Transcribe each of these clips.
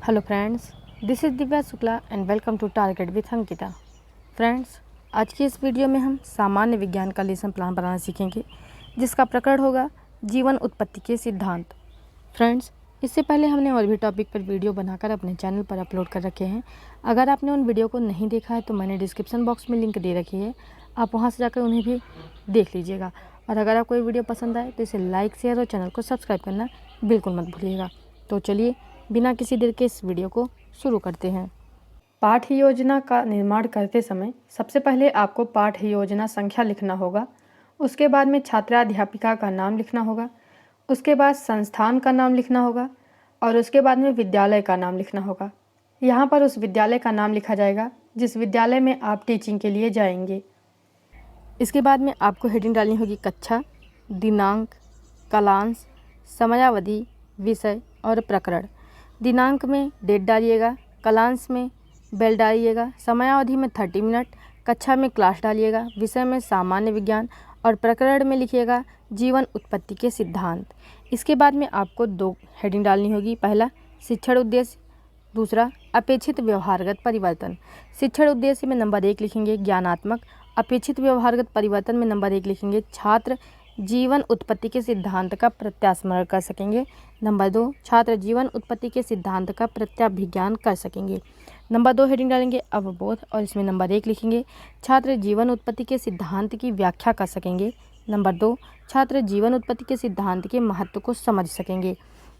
Hello friends, this is Divya Shukla and welcome to target with Ankita. Friends, आज की इस video में हम सामान्य विज्ञान का लेसन प्लान बनाना सीखेंगे, जिसका प्रकरण होगा जीवन उत्पत्ति के सिद्धांत। फ्रेंड्स, इससे पहले हमने और भी टॉपिक पर वीडियो बनाकर अपने चैनल पर अपलोड कर रखे हैं। अगर आपने उन वीडियो को नहीं देखा है तो मैंने डिस्क्रिप्शन बॉक्स में लिंक दे रखी है, आप वहाँ से जाकर उन्हें भी देख लीजिएगा। और अगर आपको ये वीडियो पसंद आए तो इसे लाइक, शेयर और चैनल को सब्सक्राइब करना बिल्कुल मत भूलिएगा। तो चलिए बिना किसी देर के इस वीडियो को शुरू करते हैं। पाठ योजना का निर्माण करते समय सबसे पहले आपको पाठ योजना संख्या लिखना होगा। उसके बाद में छात्राध्यापिका का नाम लिखना होगा। उसके बाद संस्थान का नाम लिखना होगा और उसके बाद में विद्यालय का नाम लिखना होगा। यहाँ पर उस विद्यालय का नाम लिखा जाएगा जिस विद्यालय में आप टीचिंग के लिए जाएंगे। इसके बाद में आपको हेडिंग डालनी होगी कक्षा, दिनांक, कालांश, समयावधि, विषय और प्रकरण। दिनांक में डेट डालिएगा, कालांश में बेल डालिएगा, समयावधि में 30 मिनट, कक्षा में क्लास डालिएगा, विषय में सामान्य विज्ञान और प्रकरण में लिखिएगा जीवन उत्पत्ति के सिद्धांत। इसके बाद में आपको 2 हेडिंग डालनी होगी। पहला शिक्षण उद्देश्य, दूसरा अपेक्षित व्यवहारगत परिवर्तन। शिक्षण उद्देश्य में नंबर 1 लिखेंगे ज्ञानात्मक, अपेक्षित व्यवहारगत परिवर्तन में नंबर 1 लिखेंगे छात्र जीवन उत्पत्ति के सिद्धांत का प्रत्यास्मरण कर सकेंगे। नंबर 2 छात्र जीवन उत्पत्ति के सिद्धांत का प्रत्याभिज्ञान कर सकेंगे। नंबर 2 हेडिंग डालेंगे अवबोध और इसमें नंबर 1 लिखेंगे छात्र जीवन उत्पत्ति के सिद्धांत की व्याख्या कर सकेंगे। नंबर 2 छात्र जीवन उत्पत्ति के सिद्धांत के महत्व को समझ सकेंगे।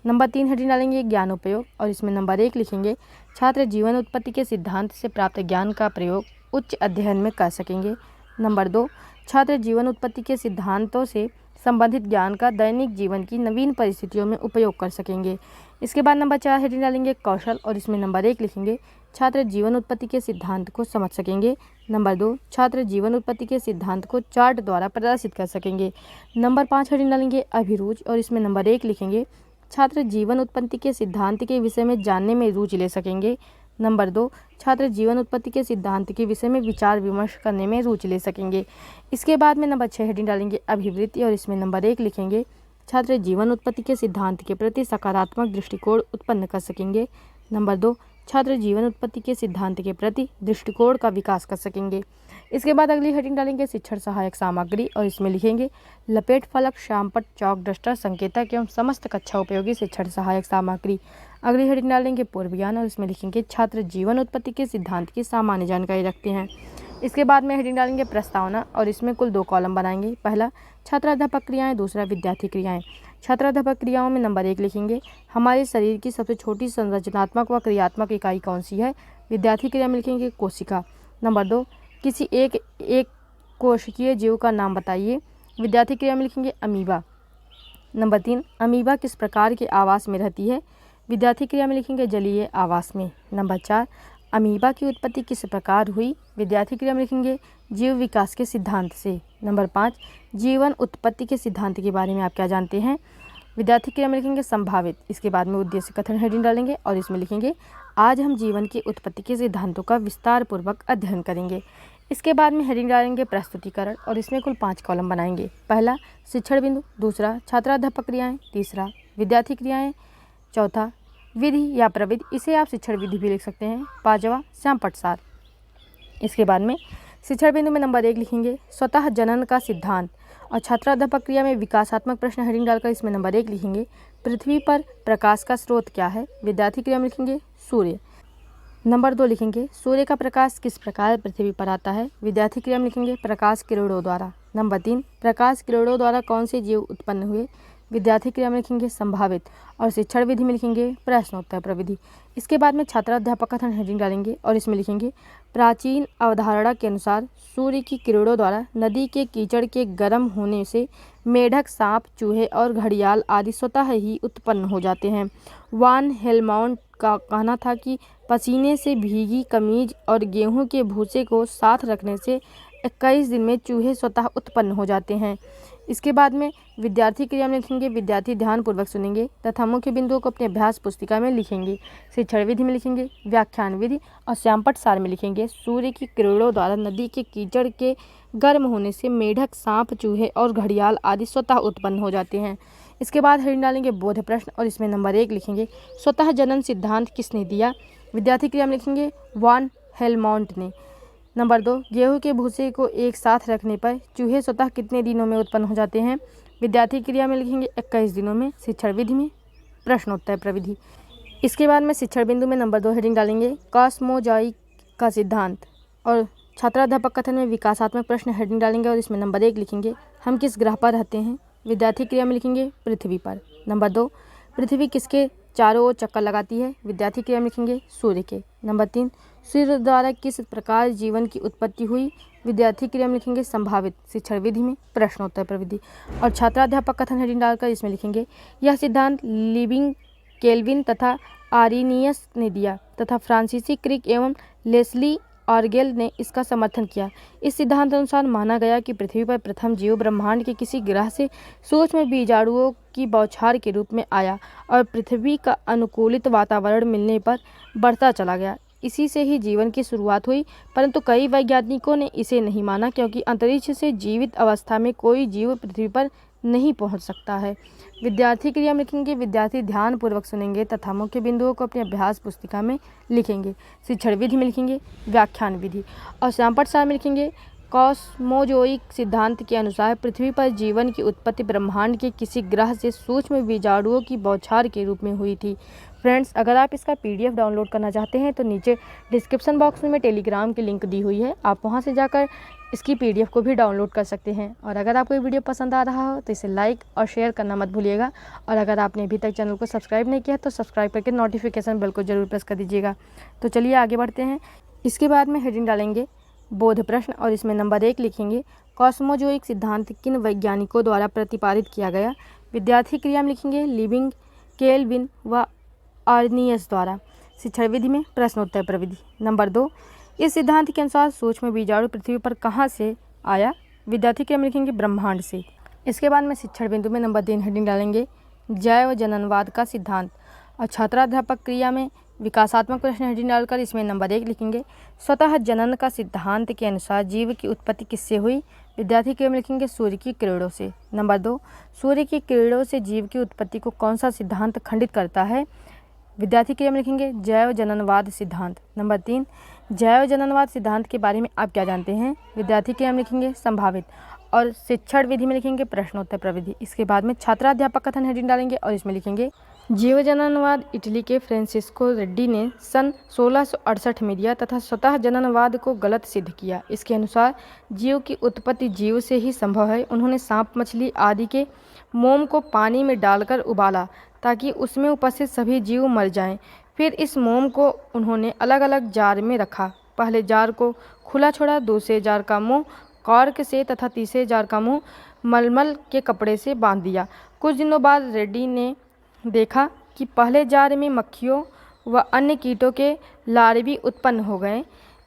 नंबर 3 हेडिंग डालेंगे ज्ञानोपयोग और इसमें नंबर 1 लिखेंगे छात्र जीवन उत्पत्ति के सिद्धांत से प्राप्त ज्ञान का प्रयोग उच्च अध्ययन में कर सकेंगे। नंबर 2 छात्र जीवन उत्पत्ति के सिद्धांतों से संबंधित ज्ञान का दैनिक जीवन की नवीन परिस्थितियों में उपयोग कर सकेंगे। इसके बाद नंबर 4 हेडिंग डालेंगे कौशल और इसमें नंबर 1 लिखेंगे छात्र जीवन उत्पत्ति के सिद्धांत को समझ सकेंगे। नंबर 2 छात्र जीवन उत्पत्ति के सिद्धांत को चार्ट द्वारा प्रदर्शित कर सकेंगे। नंबर 5 हेडिंग डालेंगे अभिरुचि और इसमें नंबर 1 लिखेंगे छात्र जीवन उत्पत्ति के सिद्धांत के विषय में जानने में रुचि ले सकेंगे। नंबर 2 छात्र जीवन उत्पत्ति के सिद्धांत के विषय में विचार विमर्श करने में रुचि ले सकेंगे। इसके बाद में नंबर 6 हेडिंग डालेंगे अभिवृत्ति और इसमें नंबर 1 लिखेंगे छात्र जीवन उत्पत्ति के सिद्धांत के प्रति सकारात्मक दृष्टिकोण उत्पन्न कर सकेंगे। नंबर 2 छात्र जीवन उत्पत्ति के सिद्धांत के प्रति दृष्टिकोण का विकास कर सकेंगे। इसके बाद अगली हेडिंग डालेंगे शिक्षण सहायक सामग्री और इसमें लिखेंगे लपेट फलक, श्यामपट, चौक, डस्टर, संकेतक एवं समस्त कक्षा उपयोगी शिक्षण सहायक सामग्री। अगली हेडिंग डालेंगे पूर्व ज्ञान और इसमें लिखेंगे छात्र जीवन उत्पत्ति के सिद्धांत की सामान्य जानकारी रखते हैं। इसके बाद में हेडिंग डालेंगे प्रस्तावना और इसमें कुल 2 कॉलम बनाएंगे। पहला छात्राध्यापक क्रियाएं, दूसरा विद्यार्थी क्रियाएं। छात्राध्यापक क्रियाओं में नंबर 1 लिखेंगे हमारे शरीर की सबसे छोटी संरचनात्मक व क्रियात्मक इकाई कौन सी है। विद्यार्थी क्रिया में लिखेंगे कोशिका। नंबर 2 किसी एक कोशिकीय जीव का नाम बताइए। विद्यार्थी क्रिया में लिखेंगे अमीबा। नंबर 3 अमीबा किस प्रकार के आवास में रहती है। विद्यार्थी क्रिया में लिखेंगे जलीय आवास में। नंबर 4 अमीबा की उत्पत्ति किस प्रकार हुई। विद्यार्थी क्रिया में लिखेंगे जीव विकास के सिद्धांत से। नंबर 5 जीवन उत्पत्ति के सिद्धांत के बारे में आप क्या जानते हैं। विद्यार्थी क्रिया में लिखेंगे संभावित। इसके बाद में उद्देश्य कथन हेडिंग डालेंगे और इसमें लिखेंगे आज हम जीवन की उत्पत्ति के सिद्धांतों का विस्तार पूर्वक अध्ययन करेंगे। इसके बाद में हेडिंग डालेंगे प्रस्तुतिकरण और इसमें कुल 5 कॉलम बनाएंगे। पहला शिक्षण बिंदु, दूसरा छात्राध्यापक क्रियाएं, तीसरा विद्यार्थी क्रियाएं, चौथा विधि या प्रविधि, इसे आप शिक्षण विधि भी लिख सकते हैं, 5वां श्यामपट सार। इसके बाद में शिक्षण बिंदु में नंबर 1 लिखेंगे स्वतः जनन का सिद्धांत और छात्राध्यापक क्रिया में विकासात्मक प्रश्न हेडिंग डालकर इसमें नंबर 1 लिखेंगे पृथ्वी पर प्रकाश का स्रोत क्या है। विद्यार्थी क्रिया में लिखेंगे सूर्य। नंबर 2 लिखेंगे सूर्य का प्रकाश किस प्रकार पृथ्वी पर आता है। विद्यार्थी क्रिया में लिखेंगे प्रकाश किरणों द्वारा। नंबर 3 प्रकाश किरणों द्वारा कौन से जीव उत्पन्न हुए। विद्यार्थी क्रिया में लिखेंगे संभावित और शिक्षण विधि में लिखेंगे प्रश्नोत्तर प्रविधि। इसके बाद में छात्राध्यापक कथन हेडिंग डालेंगे और इसमें लिखेंगे प्राचीन अवधारणा के अनुसार सूर्य की किरणों द्वारा नदी के कीचड़ के गर्म होने से मेढक, सांप, चूहे और घड़ियाल आदि स्वतः ही उत्पन्न हो जाते हैं। वान हेलमाउंट का कहना था कि पसीने से भीगी कमीज और गेहूं के भूसे को साथ रखने से 21 दिन में चूहे स्वतः उत्पन्न हो जाते हैं। इसके बाद में विद्यार्थी क्रिया में लिखेंगे विद्यार्थी ध्यानपूर्वक सुनेंगे तथा मुख्य बिंदुओं को अपने अभ्यास पुस्तिका में लिखेंगे। शिक्षण विधि में लिखेंगे व्याख्यान विधि और श्यामपट सार में लिखेंगे सूर्य की किरणों द्वारा नदी के कीचड़ के गर्म होने से मेढक, सांप, चूहे और घड़ियाल आदि स्वतः उत्पन्न हो जाते हैं। इसके बाद हेडिंग डालेंगे बोध प्रश्न और इसमें नंबर 1 लिखेंगे स्वतः जनन सिद्धांत किसने दिया। विद्यार्थी क्रिया में लिखेंगे वॉन हेलमोंट ने। नंबर 2, गेहूं के भूसे को एक साथ रखने पर चूहे स्वतः कितने दिनों में उत्पन्न हो जाते हैं। विद्यार्थी क्रिया में लिखेंगे 21 दिनों में। शिक्षण विधि में प्रश्नोत्तर प्रविधि। इसके बाद में शिक्षण बिंदु में नंबर 2 हेडिंग डालेंगे कॉस्मोजॉइक का सिद्धांत और छात्राध्यापक कथन में विकासात्मक प्रश्न हेडिंग डालेंगे और इसमें नंबर 1 लिखेंगे हम किस ग्रह पर रहते हैं। विद्यार्थी क्रिया में लिखेंगे पृथ्वी पर। नंबर 2, पृथ्वी किसके चारों ओर चक्कर लगाती है। विद्यार्थी क्रिया में लिखेंगे सूर्य के। नंबर 3, सूर्य द्वारा किस प्रकार जीवन की उत्पत्ति हुई। विद्यार्थी क्रिया में लिखेंगे संभावित। शिक्षण विधि में प्रश्नोत्तर प्रविधि। और छात्राध्यापक कथन हेडिंग डालकर इसमें लिखेंगे यह सिद्धांत लिविंग केल्विन तथा आरिनियस ने दिया तथा फ्रांसीसी क्रिक एवं लेस्ली ऑर्गेल ने इसका समर्थन किया। इस सिद्धांत अनुसार माना गया कि पृथ्वी पर प्रथम जीव ब्रह्मांड के किसी ग्रह से सूक्ष्म बीजाणुओं की बौछार के रूप में आया और पृथ्वी का अनुकूलित वातावरण मिलने पर बढ़ता चला गया। इसी से ही जीवन की शुरुआत हुई, परंतु कई वैज्ञानिकों ने इसे नहीं माना क्योंकि अंतरिक्ष से जीवित अवस्था में कोई जीव पृथ्वी पर नहीं पहुंच सकता है। विद्यार्थी क्रिया में लिखेंगे विद्यार्थी ध्यानपूर्वक सुनेंगे तथा मुख्य बिंदुओं को अपनी अभ्यास पुस्तिका में लिखेंगे। शिक्षण विधि में लिखेंगे व्याख्यान विधि। और श्यामपट सार में लिखेंगे कॉस्मोजोइक सिद्धांत के अनुसार पृथ्वी पर जीवन की उत्पत्ति ब्रह्मांड के किसी ग्रह से सूक्ष्म बीजाणुओं की बौछार के रूप में हुई थी। फ्रेंड्स, अगर आप इसका PDF डाउनलोड करना चाहते हैं तो नीचे डिस्क्रिप्शन बॉक्स में टेलीग्राम की लिंक दी हुई है, आप वहां से जाकर इसकी PDF को भी डाउनलोड कर सकते हैं। और अगर आपको ये वीडियो पसंद आ रहा हो तो इसे लाइक और शेयर करना मत भूलिएगा। और अगर आपने अभी तक चैनल को सब्सक्राइब नहीं किया तो सब्सक्राइब करके नोटिफिकेशन बेल को जरूर प्रेस कर दीजिएगा। तो चलिए आगे बढ़ते हैं। इसके बाद में हेडिंग डालेंगे बोध प्रश्न और इसमें नंबर 1 लिखेंगे कॉस्मोजोइक सिद्धांत किन वैज्ञानिकों द्वारा प्रतिपादित किया गया। विद्यार्थी क्रिया में लिखेंगे लिविंग केल्विन व आर्नियस द्वारा। शिक्षण विधि में प्रश्नोत्तर प्रविधि। नंबर 2, इस सिद्धांत के अनुसार सूक्ष्म बीजाणु पृथ्वी पर कहाँ से आया। विद्यार्थी क्रिया में लिखेंगे ब्रह्मांड से। इसके बाद में शिक्षण बिंदु में नंबर 3 हेडिंग डालेंगे जैव जननवाद का सिद्धांत और छात्राध्यापक क्रिया में विकासात्मक प्रश्न हेडिंग डालकर इसमें नंबर 1 लिखेंगे स्वतः जनन का सिद्धांत के अनुसार जीव की उत्पत्ति किससे हुई। विद्यार्थी क्रिया में लिखेंगे सूर्य की किरणों से। नंबर 2, सूर्य की किरणों से जीव की उत्पत्ति को कौन सा सिद्धांत खंडित करता है। विद्यार्थी क्रिया में लिखेंगे जैव जननवाद सिद्धांत। नंबर 3, जैव जननवाद सिद्धांत के बारे में आप क्या जानते हैं। विद्यार्थी क्रिया में लिखेंगे संभावित। और शिक्षण विधि में लिखेंगे प्रश्नोत्तर प्रविधि। इसके बाद में छात्राध्यापक कथन हेडिंग डालेंगे और इसमें लिखेंगे जीव जननवाद इटली के फ्रांसिस्को रेड्डी ने सन 1668 में दिया तथा स्वतः जननवाद को गलत सिद्ध किया। इसके अनुसार जीव की उत्पत्ति जीव से ही संभव है। उन्होंने सांप, मछली आदि के मोम को पानी में डालकर उबाला ताकि उसमें उपस्थित सभी जीव मर जाएं। फिर इस मोम को उन्होंने अलग अलग जार में रखा। पहले जार को खुला छोड़ा, दूसरे जार का मुंह कॉर्क से तथा तीसरे जार का मुंह मलमल के कपड़े से बांध दिया। कुछ दिनों बाद रेड्डी ने देखा कि पहले जार में मक्खियों व अन्य कीटों के लार्वी उत्पन्न हो गए,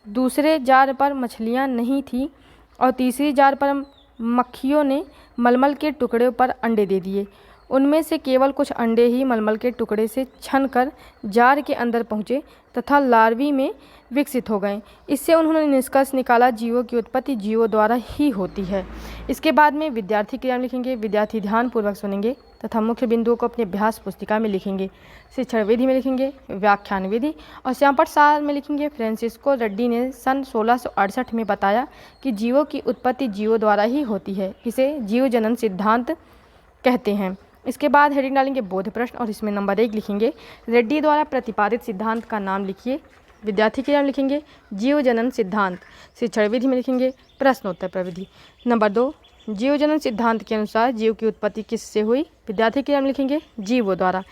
दूसरे जार पर मछलियां नहीं थीं और तीसरी जार पर मक्खियों ने मलमल के टुकड़े पर अंडे दे दिए। उनमें से केवल कुछ अंडे ही मलमल के टुकड़े से छनकर जार के अंदर पहुँचे तथा लार्वी में विकसित हो गए। इससे उन्होंने निष्कर्ष निकाला जीवों की उत्पत्ति जीवों द्वारा ही होती है। इसके बाद में विद्यार्थी क्रिया में लिखेंगे विद्यार्थी ध्यानपूर्वक सुनेंगे तथा मुख्य बिंदुओं को अपनी अभ्यास पुस्तिका में लिखेंगे। शिक्षण विधि में लिखेंगे व्याख्यान विधि। और श्यामपट सार में लिखेंगे फ्रांसिस्को रेड्डी ने सन 1668 में बताया कि जीवों की उत्पत्ति जीवों द्वारा ही होती है। इसे जीव जनन सिद्धांत कहते हैं। इसके बाद हेडिंग डालेंगे बोध प्रश्न और इसमें नंबर 1 लिखेंगे रेड्डी द्वारा प्रतिपादित सिद्धांत का नाम लिखिए। विद्यार्थी क्रिया में लिखेंगे जीव जनन सिद्धांत। शिक्षण विधि में लिखेंगे प्रश्नोत्तर प्रविधि। नंबर 2, जीव जनन सिद्धांत के अनुसार जीव की उत्पत्ति किससे हुई। विद्यार्थी क्रिया में लिखेंगे जीवों द्वारा।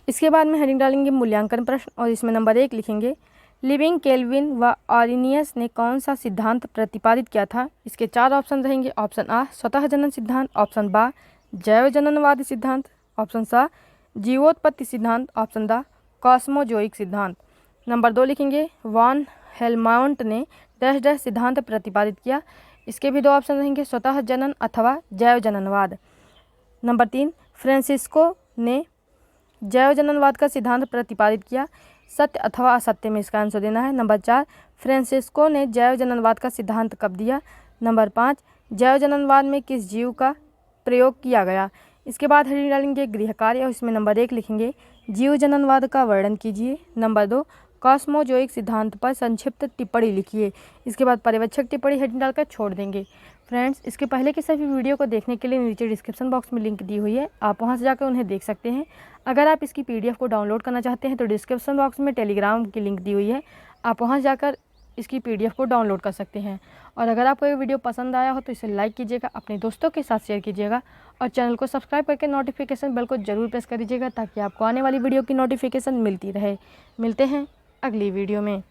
इसके बाद में हेडिंग डालेंगे मूल्यांकन प्रश्न और इसमें नंबर 1 लिखेंगे लिविंग केल्विन व आरिनियस ने कौन सा सिद्धांत प्रतिपादित किया था। इसके 4 ऑप्शन रहेंगे। ऑप्शन आ स्वतः जनन सिद्धांत, ऑप्शन बा जैव जननवाद सिद्धांत, ऑप्शन सा जीवोत्पत्ति सिद्धांत, ऑप्शन द कॉस्मोजोइक सिद्धांत। नंबर 2 लिखेंगे वॉन हेलमोंट ने डैश डैश सिद्धांत प्रतिपादित किया। इसके भी 2 ऑप्शन रहेंगे स्वतः जनन अथवा जैव जननवाद। नंबर 3 फ्रांसिस्को ने जैव जननवाद का सिद्धांत प्रतिपादित किया। सत्य अथवा असत्य में इसका आंसर देना है। नंबर 4 फ्रांसिस्को ने जैव जननवाद का सिद्धांत कब दिया। नंबर 5 जैव जननवाद में किस जीव का प्रयोग किया गया। इसके बाद हेडिंग डालेंगे गृह कार्य और इसमें नंबर 1 लिखेंगे जीव जननवाद का वर्णन कीजिए। नंबर 2 कॉस्मोजोइक सिद्धांत पर संक्षिप्त टिप्पणी लिखिए। इसके बाद पर्यवेक्षक टिप्पणी हेडिंग डालकर छोड़ देंगे। फ्रेंड्स, इसके पहले के सभी वीडियो को देखने के लिए नीचे डिस्क्रिप्शन बॉक्स में लिंक दी हुई है, आप वहां से जाकर उन्हें देख सकते हैं। अगर आप इसकी PDF को डाउनलोड करना चाहते हैं तो डिस्क्रिप्शन बॉक्स में टेलीग्राम की लिंक दी हुई है, आप वहां जाकर इसकी PDF को डाउनलोड कर सकते हैं। और अगर आपको ये वीडियो पसंद आया हो तो इसे लाइक कीजिएगा, अपने दोस्तों के साथ शेयर कीजिएगा और चैनल को सब्सक्राइब करके नोटिफिकेशन बेल को जरूर प्रेस कर दीजिएगा ताकि आपको आने वाली वीडियो की नोटिफिकेशन मिलती रहे। मिलते हैं अगली वीडियो में।